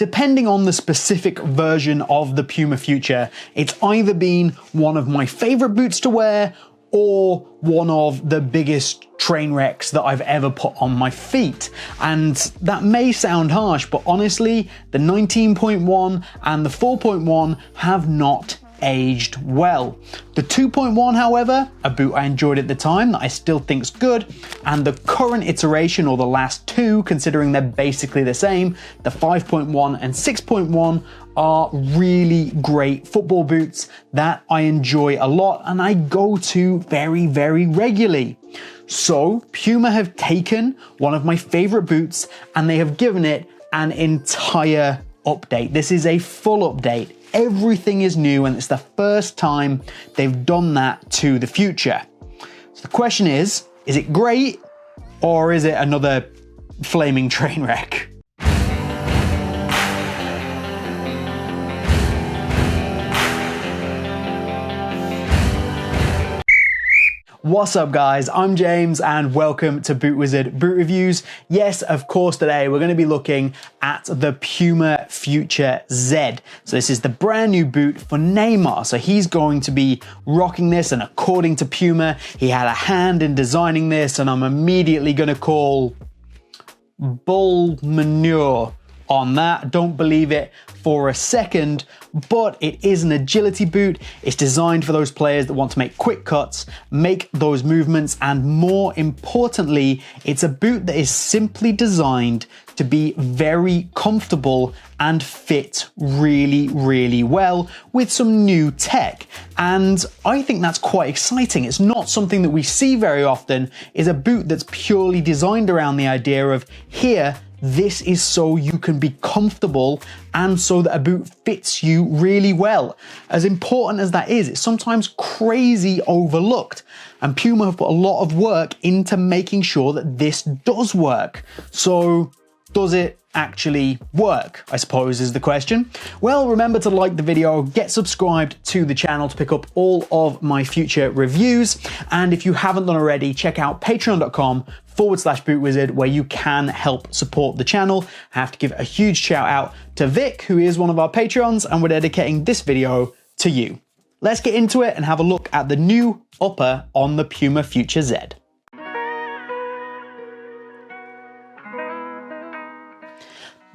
Depending on the specific version of the Puma Future, it's either been one of my favorite boots to wear or one of the biggest train wrecks that I've ever put on my feet. And that may sound harsh, but honestly, the 19.1 and the 4.1 have not aged well. The 2.1, however, a boot I enjoyed at the time that I still think's good, and the current iteration, or the last two, considering they're basically the same, the 5.1 and 6.1 are really great football boots that I enjoy a lot and I go to very, very regularly. So Puma have taken one of my favorite boots and they have given it an entire update. This is a full update. Everything is new and it's the first time they've done that to the Future. So the question is it great or is it another flaming train wreck? What's up guys, I'm James and welcome to BootWizard Boot Reviews. Yes, of course, today we're going to be looking at the Puma Future Z. So this is the brand new boot for Neymar. So he's going to be rocking this, and according to Puma, he had a hand in designing this, and I'm immediately going to call bull manure on that. Don't believe it for a second, but it is an agility boot. It's designed for those players that want to make quick cuts, make those movements, and more importantly, it's a boot that is simply designed to be very comfortable and fit really, really well with some new tech. And I think that's quite exciting. It's not something that we see very often, is a boot that's purely designed around the idea of here, this is so you can be comfortable and so that a boot fits you really well. As important as that is, it's sometimes crazy overlooked. And Puma have put a lot of work into making sure that this does work. So does it actually work, I suppose is the question. Well, remember to like the video, get subscribed to the channel to pick up all of my future reviews. And if you haven't done already, check out patreon.com/BootWizard, where you can help support the channel. I have to give a huge shout out to Vic, who is one of our Patreons, and we're dedicating this video to you. Let's get into it and have a look at the new upper on the Puma Future Z.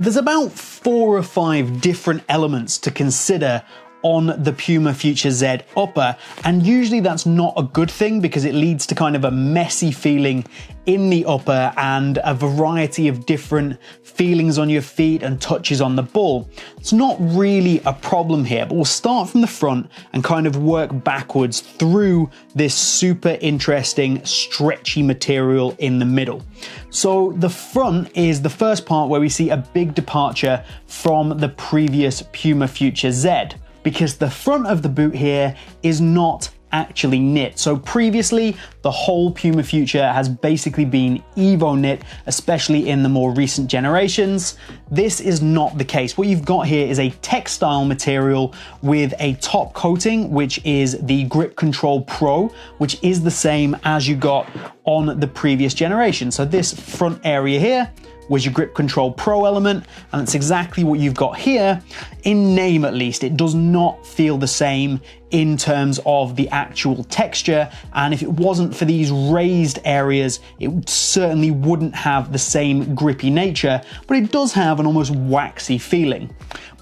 There's about 4 or 5 different elements to consider on the Puma Future Z upper, and usually that's not a good thing because it leads to kind of a messy feeling in the upper and a variety of different feelings on your feet and touches on the ball. It's not really a problem here, but we'll start from the front and kind of work backwards through this super interesting stretchy material in the middle. So the front is the first part where we see a big departure from the previous Puma Future Z, because the front of the boot here is not actually knit. So previously, the whole Puma Future has basically been Evo knit, especially in the more recent generations. This is not the case. What you've got here is a textile material with a top coating, which is the Grip Control Pro, which is the same as you got on the previous generation. So this front area here was your Grip Control Pro element, and it's exactly what you've got here. In name at least, it does not feel the same in terms of the actual texture, and if it wasn't for these raised areas, it certainly wouldn't have the same grippy nature, but it does have an almost waxy feeling.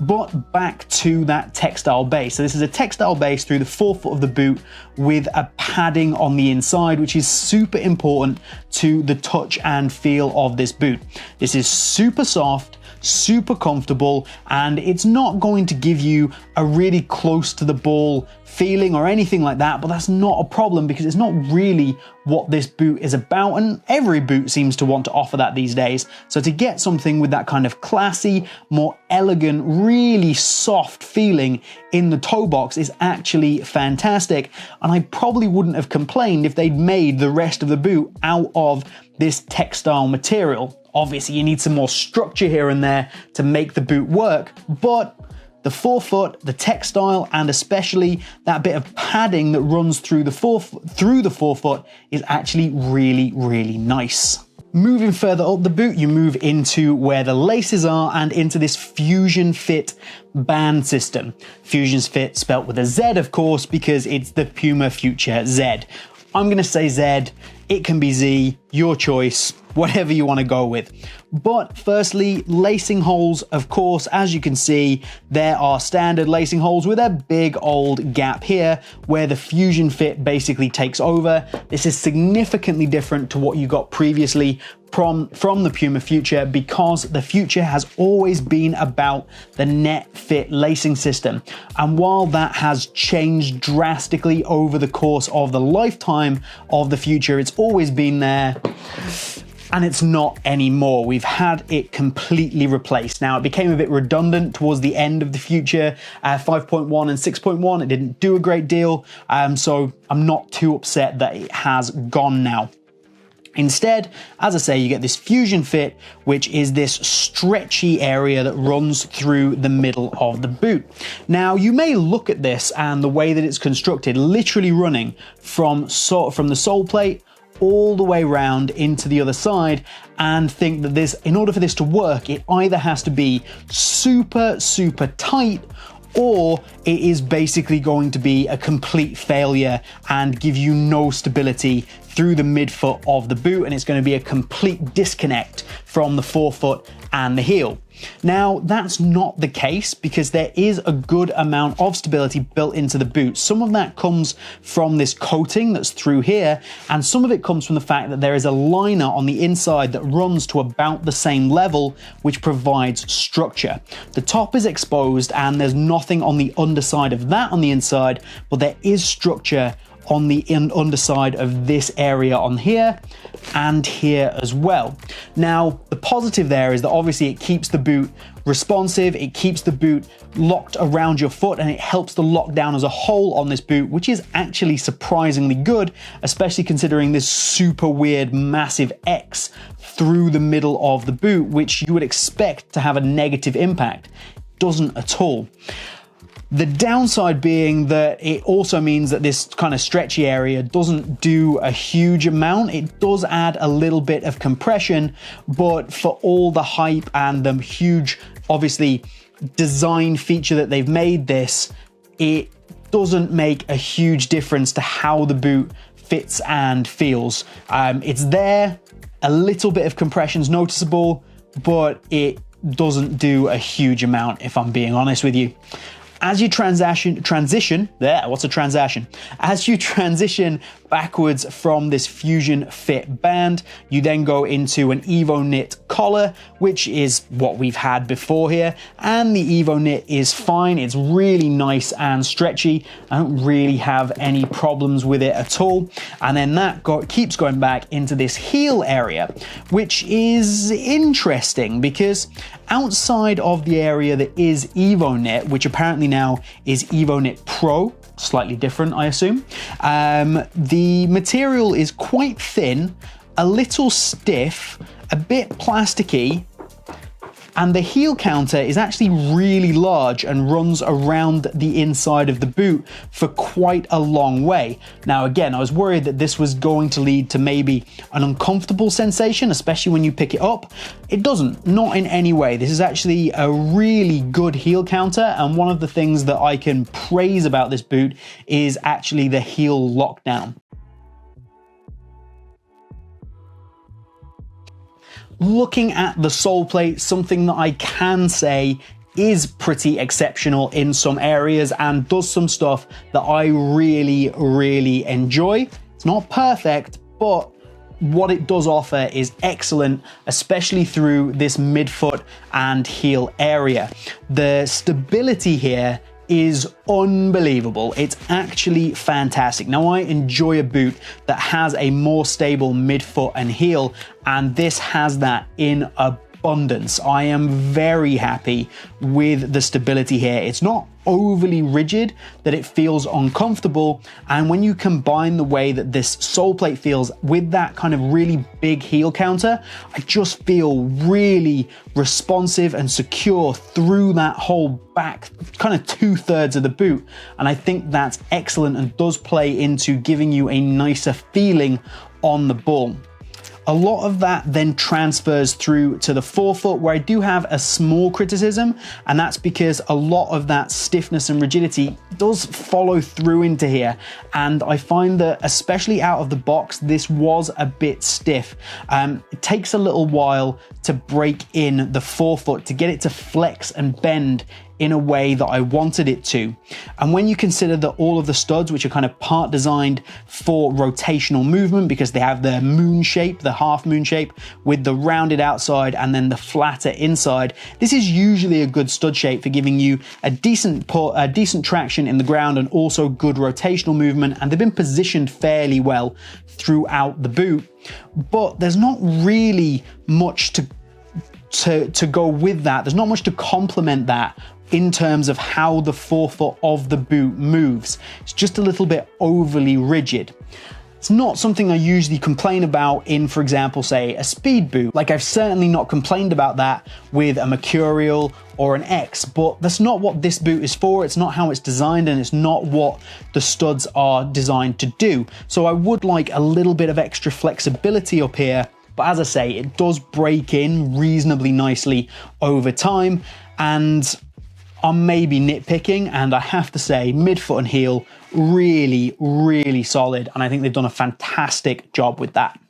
But back to that textile base. So this is a textile base through the forefoot of the boot with a padding on the inside, which is super important to the touch and feel of this boot. This is super soft, super comfortable, and it's not going to give you a really close to the ball feeling or anything like that, but that's not a problem because it's not really what this boot is about, and every boot seems to want to offer that these days. So to get something with that kind of classy, more elegant, really soft feeling in the toe box is actually fantastic, and I probably wouldn't have complained if they'd made the rest of the boot out of this textile material. Obviously, you need some more structure here and there to make the boot work, but the forefoot, the textile, and especially that bit of padding that runs through the forefoot is actually really, really nice. Moving further up the boot, you move into where the laces are and into this Fusion Fit band system. Fusion Fit spelt with a Z, of course, because it's the Puma Future Z. I'm going to say Z, it can be Z, your choice, whatever you want to go with. But firstly, lacing holes, of course, as you can see, there are standard lacing holes with a big old gap here where the Fusion Fit basically takes over. This is significantly different to what you got previously from the Puma Future, because the Future has always been about the net fit lacing system. And while that has changed drastically over the course of the lifetime of the Future, it's always been there. And it's not anymore. We've had it completely replaced. Now, it became a bit redundant towards the end of the Future 5.1 and 6.1. It didn't do a great deal, so I'm not too upset that it has gone now. Instead, as I say, you get this Fusion Fit, which is this stretchy area that runs through the middle of the boot. Now, you may look at this and the way that it's constructed, literally running from the sole plate all the way around into the other side, and think that this, in order for this to work, it either has to be super, super tight, or it is basically going to be a complete failure and give you no stability through the midfoot of the boot, and it's going to be a complete disconnect from the forefoot and the heel. Now, that's not the case, because there is a good amount of stability built into the boot. Some of that comes from this coating that's through here, and some of it comes from the fact that there is a liner on the inside that runs to about the same level, which provides structure. The top is exposed and there's nothing on the underside of that on the inside, but there is structure on the underside of this area on here and here as well. Now, the positive there is that obviously it keeps the boot responsive, it keeps the boot locked around your foot, and it helps the lockdown as a whole on this boot, which is actually surprisingly good, especially considering this super weird massive X through the middle of the boot, which you would expect to have a negative impact. Doesn't at all. The downside being that it also means that this kind of stretchy area doesn't do a huge amount. It does add a little bit of compression, but for all the hype and the huge, obviously, design feature that they've made this, it doesn't make a huge difference to how the boot fits and feels. It's there, a little bit of compression's noticeable, but it doesn't do a huge amount, if I'm being honest with you. As you transition backwards from this Fusion Fit band, you then go into an Evo Knit collar, which is what we've had before here, and the Evo Knit is fine. It's really nice and stretchy. I don't really have any problems with it at all. And then that keeps going back into this heel area, which is interesting because outside of the area that is Evo Knit, which apparently now is Evo Knit Pro, slightly different, I assume. The material is quite thin, a little stiff, a bit plasticky, and the heel counter is actually really large and runs around the inside of the boot for quite a long way. Now, again, I was worried that this was going to lead to maybe an uncomfortable sensation, especially when you pick it up. It doesn't, not in any way. This is actually a really good heel counter, and one of the things that I can praise about this boot is actually the heel lockdown. Looking at the sole plate, something that I can say is pretty exceptional in some areas and does some stuff that I really, really enjoy. It's not perfect, but what it does offer is excellent, especially through this midfoot and heel area. The stability here is unbelievable. It's actually fantastic. Now, I enjoy a boot that has a more stable midfoot and heel, and this has that in abundance. I am very happy with the stability here. It's not overly rigid that it feels uncomfortable, and when you combine the way that this sole plate feels with that kind of really big heel counter, I just feel really responsive and secure through that whole back kind of 2/3 of the boot, and I think that's excellent and does play into giving you a nicer feeling on the ball. A lot of that then transfers through to the forefoot, where I do have a small criticism, and that's because a lot of that stiffness and rigidity does follow through into here, and I find that especially out of the box this was a bit stiff. It takes a little while to break in the forefoot to get it to flex and bend in a way that I wanted it to. And when you consider that all of the studs, which are kind of part designed for rotational movement because they have the moon shape, the half moon shape with the rounded outside and then the flatter inside, this is usually a good stud shape for giving you a decent traction in the ground and also good rotational movement, and they've been positioned fairly well throughout the boot. But there's not really much to go with that. There's not much to complement that in terms of how the forefoot of the boot moves. It's just a little bit overly rigid. It's not something I usually complain about in, for example, say a speed boot. Like, I've certainly not complained about that with a Mercurial or an X, but that's not what this boot is for. It's not how it's designed, and it's not what the studs are designed to do. So I would like a little bit of extra flexibility up here, but as I say, it does break in reasonably nicely over time, and I'm maybe nitpicking, and I have to say midfoot and heel really, really solid, and I think they've done a fantastic job with that.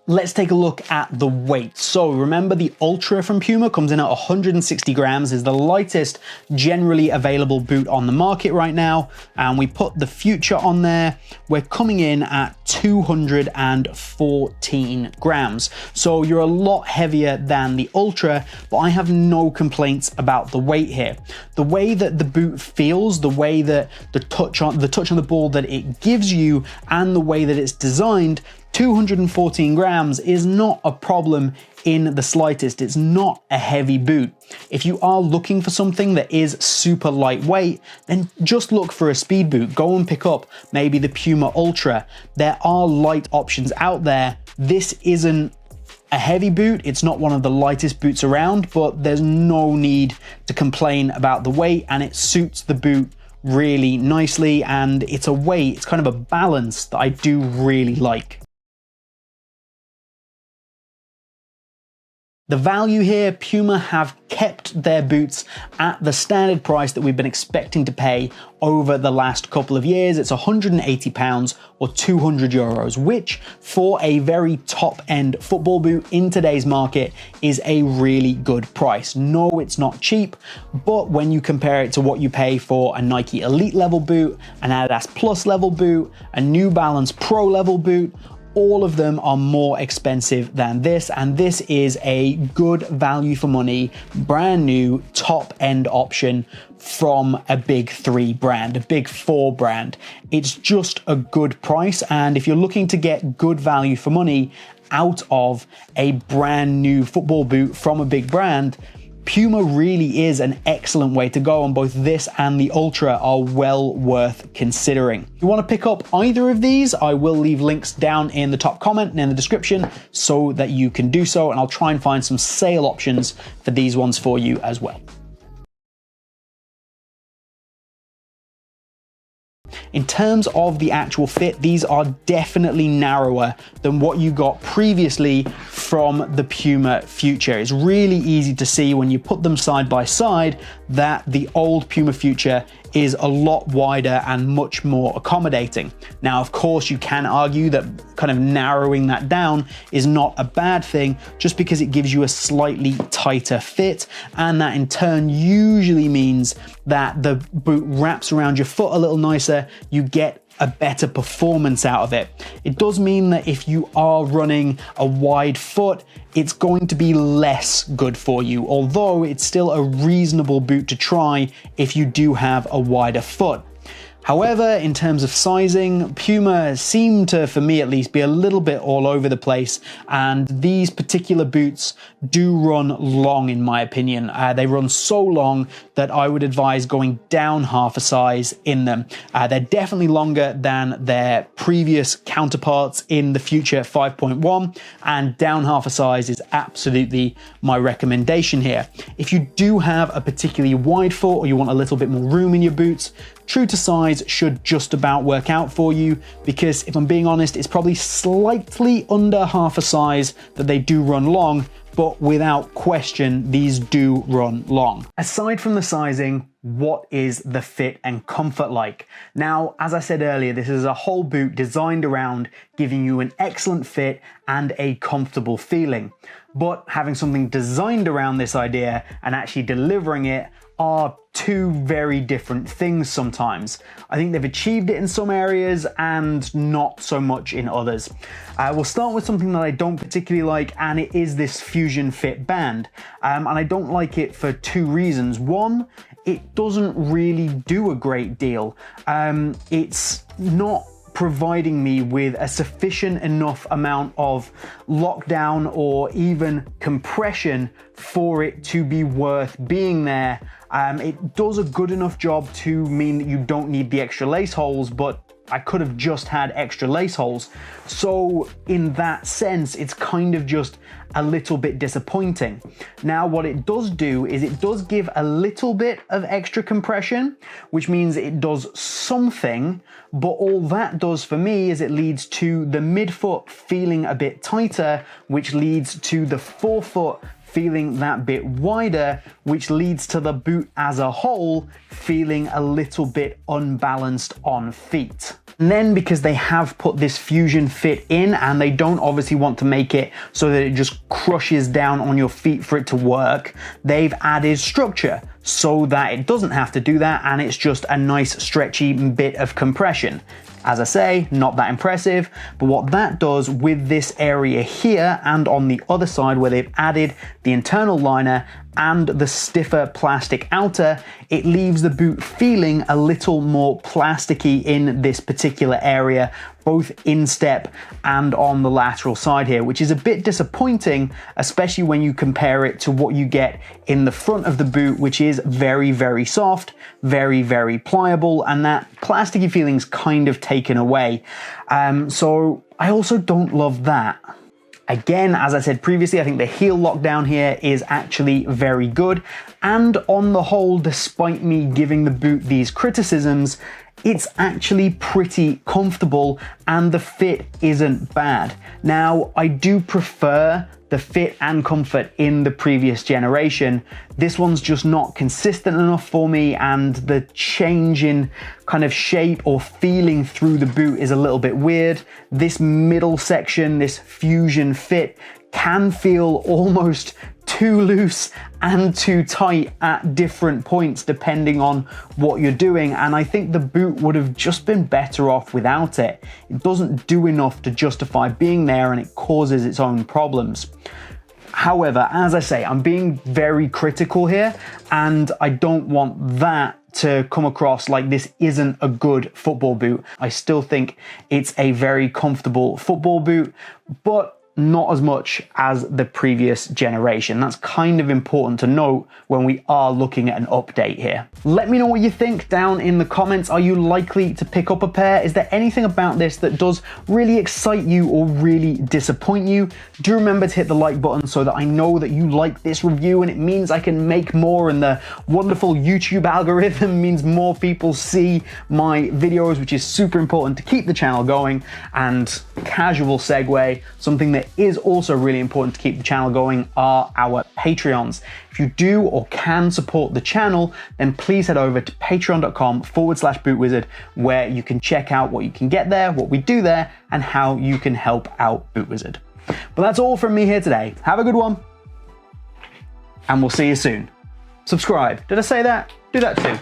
Let's take a look at the weight. So remember, the Ultra from Puma comes in at 160 grams, is the lightest generally available boot on the market right now. And we put the Future on there. We're coming in at 214 grams. So you're a lot heavier than the Ultra, but I have no complaints about the weight here. The way that the boot feels, the way that the touch on the ball that it gives you, and the way that it's designed, 214 grams is not a problem in the slightest. It's not a heavy boot. If you are looking for something that is super lightweight, then just look for a speed boot. Go and pick up maybe the Puma Ultra. There are light options out there. This isn't a heavy boot. It's not one of the lightest boots around, but there's no need to complain about the weight, and it suits the boot really nicely, and it's a weight, it's kind of a balance that I do really like. The value here, Puma have kept their boots at the standard price that we've been expecting to pay over the last couple of years. It's £180 or €200, which for a very top-end football boot in today's market is a really good price. No, it's not cheap, but when you compare it to what you pay for a Nike Elite level boot, an Adidas Plus level boot, a New Balance Pro level boot, all of them are more expensive than this, and this is a good value for money, brand new top end option from a big 3 brand, a big 4 brand. It's just a good price, and if you're looking to get good value for money out of a brand new football boot from a big brand, Puma really is an excellent way to go, and both this and the Ultra are well worth considering. If you want to pick up either of these, I will leave links down in the top comment and in the description so that you can do so, and I'll try and find some sale options for these ones for you as well. In terms of the actual fit, these are definitely narrower than what you got previously from the Puma Future. It's really easy to see when you put them side by side that the old Puma Future is a lot wider and much more accommodating. Now, of course, you can argue that kind of narrowing that down is not a bad thing, just because it gives you a slightly tighter fit, and that in turn usually means that the boot wraps around your foot a little nicer, you get a better performance out of it. It does mean that if you are running a wide foot, it's going to be less good for you, although it's still a reasonable boot to try if you do have a wider foot. However, in terms of sizing, Puma seem to, for me at least, be a little bit all over the place, and these particular boots do run long in my opinion. They run so long that I would advise going down half a size in them. They're definitely longer than their previous counterparts in the Future 5.1, and down half a size is absolutely my recommendation here. If you do have a particularly wide foot, or you want a little bit more room in your boots, true to size should just about work out for you, because if I'm being honest, it's probably slightly under half a size that they do run long, but without question, these do run long. Aside from the sizing, what is the fit and comfort like? Now, as I said earlier, this is a whole boot designed around giving you an excellent fit and a comfortable feeling. But having something designed around this idea and actually delivering it are two very different things sometimes. I think they've achieved it in some areas and not so much in others. We'll start with something that I don't particularly like, and it is this Fusion Fit band. And I don't like it for two reasons. One, it doesn't really do a great deal. It's not providing me with a sufficient enough amount of lockdown or even compression for it to be worth being there. It does a good enough job to mean that you don't need the extra lace holes, but I could have just had extra lace holes. So in that sense, it's kind of just a little bit disappointing. Now, what it does do is it does give a little bit of extra compression, which means it does something, but all that does for me is it leads to the midfoot feeling a bit tighter, which leads to the forefoot feeling that bit wider, which leads to the boot as a whole feeling a little bit unbalanced on feet. And then because they have put this Fusion Fit in and they don't obviously want to make it so that it just crushes down on your feet for it to work, they've added structure so that it doesn't have to do that and it's just a nice stretchy bit of compression. As I say, not that impressive, but what that does with this area here and on the other side where they've added the internal liner and the stiffer plastic outer, it leaves the boot feeling a little more plasticky in this particular area, both instep and on the lateral side here, which is a bit disappointing, especially when you compare it to what you get in the front of the boot, which is very, very soft, very, very pliable, and that plasticky feeling's kind of taken away. So I also don't love that. Again, as I said previously, I think the heel lockdown here is actually very good. And on the whole, despite me giving the boot these criticisms, it's actually pretty comfortable and the fit isn't bad. Now, I do prefer the fit and comfort in the previous generation. This one's just not consistent enough for me, and the change in kind of shape or feeling through the boot is a little bit weird. This middle section, this Fusion Fit, can feel almost too loose and too tight at different points depending on what you're doing, and I think the boot would have just been better off without it. It doesn't do enough to justify being there and it causes its own problems. However, as I say, I'm being very critical here and I don't want that to come across like this isn't a good football boot. I still think it's a very comfortable football boot, but not as much as the previous generation. That's kind of important to note when we are looking at an update here. Let me know what you think down in the comments. Are you likely to pick up a pair? Is there anything about this that does really excite you or really disappoint you? Do remember to hit the like button so that I know that you like this review and it means I can make more, and the wonderful YouTube algorithm means more people see my videos, which is super important to keep the channel going. And casual segue, something that is also really important to keep the channel going are our Patreons. If you do or can support the channel, then please head over to patreon.com/BootWizard, where you can check out what you can get there, what we do there, and how you can help out BootWizard. But that's all from me here today. Have a good one, and we'll see you soon. Subscribe. Did I say that? Do that too.